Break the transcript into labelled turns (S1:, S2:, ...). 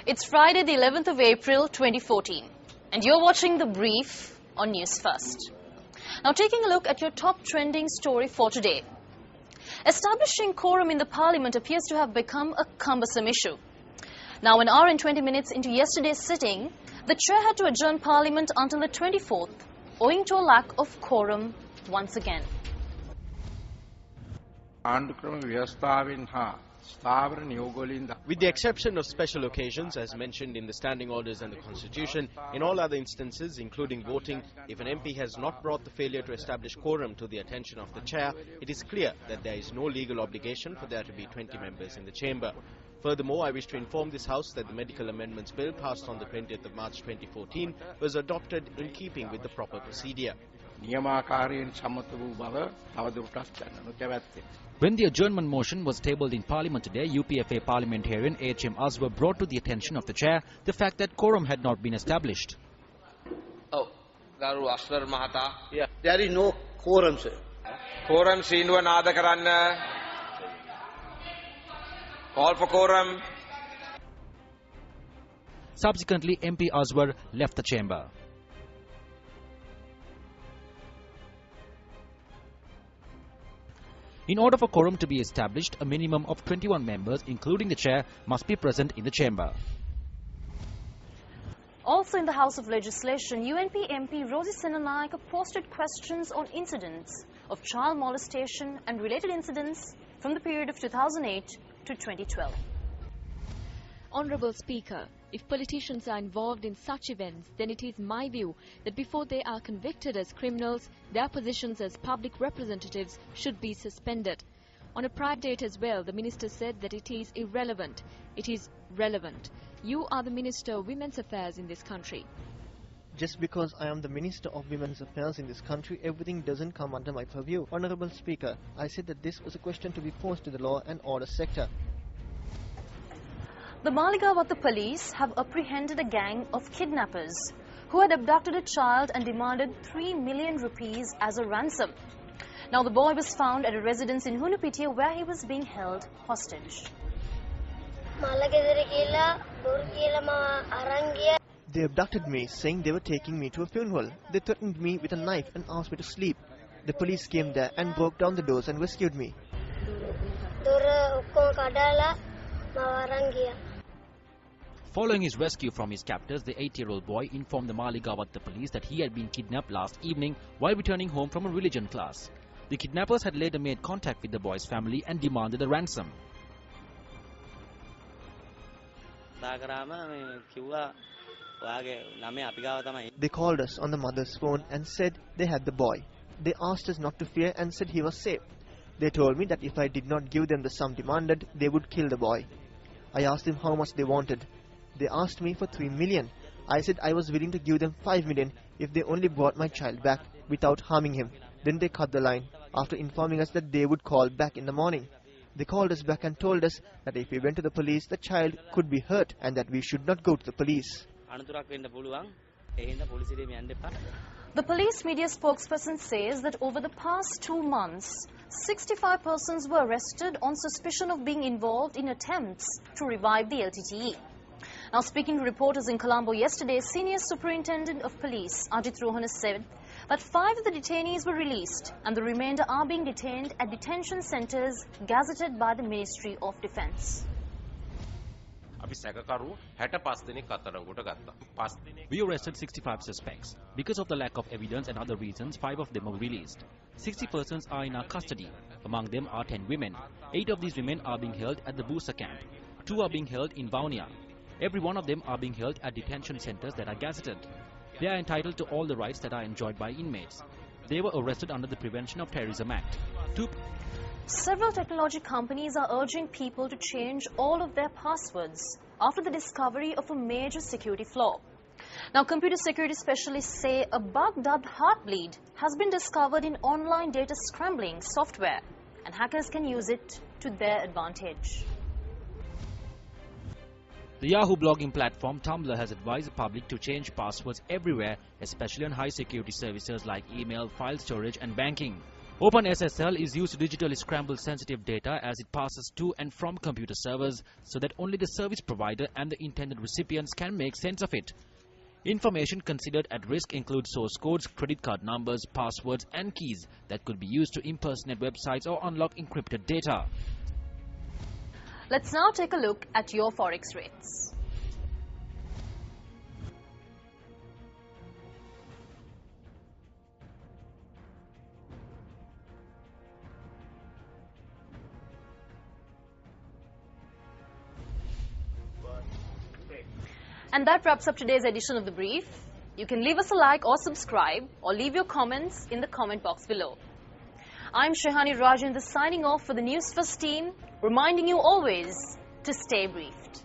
S1: It's Friday, the 11th of April, 2014, and you're watching The Brief on Newsfirst. Now, taking a look at your top trending story for today. Establishing quorum in the Parliament appears to have become a cumbersome issue. Now, an hour and 20 minutes into yesterday's sitting, the chair had to adjourn Parliament until the 24th, owing to a lack of quorum once again.
S2: With the exception of special occasions, as mentioned in the standing orders and the Constitution, in all other instances, including voting, if an MP has not brought the failure to establish quorum to the attention of the chair, it is clear that there is no legal obligation for there to be 20 members in the chamber. Furthermore, I wish to inform this House that the Medical Amendments Bill passed on the 20th of March 2014 was adopted in keeping with the proper procedure.
S3: When the adjournment motion was tabled in Parliament today, UPFA parliamentarian H.M. Aswar brought to the attention of the chair the fact that quorum had not been established.
S4: Oh, Garu Aswar Mahata.
S5: Yeah, there is no quorum, sir.
S4: Quorum seenuwa nada karanna. Call for quorum.
S3: Subsequently, MP Aswar left the chamber. In order for quorum to be established, a minimum of 21 members, including the chair, must be present in the chamber.
S1: Also in the House of Legislation, UNP MP Rosie Senanaika posted questions on incidents of child molestation and related incidents from the period of 2008 to 2012.
S6: Honourable Speaker, if politicians are involved in such events, then it is my view that before they are convicted as criminals, their positions as public representatives should be suspended. On a prior date as well, the Minister said that it is irrelevant. It is relevant. You are the Minister of Women's Affairs in this country.
S7: Just because I am the Minister of Women's Affairs in this country, everything doesn't come under my purview. Honourable Speaker, I said that this was a question to be posed to the law and order sector.
S1: The Maligawatta police have apprehended a gang of kidnappers who had abducted a child and demanded 3 million rupees as a ransom. Now, the boy was found at a residence in Hunupitiya where he was being held hostage.
S7: They abducted me, saying they were taking me to a funeral. They threatened me with a knife and asked me to sleep. The police came there and broke down the doors and rescued me.
S3: Following his rescue from his captors, the 8-year-old boy informed the Maligawatta police that he had been kidnapped last evening while returning home from a religion class. The kidnappers had later made contact with the boy's family and demanded a ransom.
S7: They called us on the mother's phone and said they had the boy. They asked us not to fear and said he was safe. They told me that if I did not give them the sum demanded, they would kill the boy. I asked them how much they wanted. They asked me for 3 million. I said I was willing to give them 5 million if they only brought my child back without harming him. Then they cut the line after informing us that they would call back in the morning. They called us back and told us that if we went to the police, the child could be hurt and that we should not go to the police.
S1: The police media spokesperson says that over the past 2 months, 65 persons were arrested on suspicion of being involved in attempts to revive the LTTE. Now, speaking to reporters in Colombo yesterday, Senior Superintendent of Police Ajit Rohana said that 5 of the detainees were released and the remainder are being detained at detention centres gazetted by the Ministry of Defence.
S3: We arrested 65 suspects. Because of the lack of evidence and other reasons, 5 of them were released. 60 persons are in our custody. Among them are 10 women. 8 of these women are being held at the Busa camp. 2 are being held in Vaunia. Every one of them are being held at detention centres that are gazetted. They are entitled to all the rights that are enjoyed by inmates. They were arrested under the Prevention of Terrorism Act.
S1: Several technology companies are urging people to change all of their passwords after the discovery of a major security flaw. Now, computer security specialists say a bug dubbed Heartbleed has been discovered in online data scrambling software, and hackers can use it to their advantage.
S3: The Yahoo blogging platform Tumblr has advised the public to change passwords everywhere, especially on high security services like email, file storage and banking. OpenSSL is used to digitally scramble sensitive data as it passes to and from computer servers so that only the service provider and the intended recipients can make sense of it. Information considered at risk include source codes, credit card numbers, passwords and keys that could be used to impersonate websites or unlock encrypted data.
S1: Let's now take a look at your forex rates. And that wraps up today's edition of The Brief. You can leave us a like or subscribe or leave your comments in the comment box below. I'm Shehani Rajendra signing off for the Newsfirst team, reminding you always to stay briefed.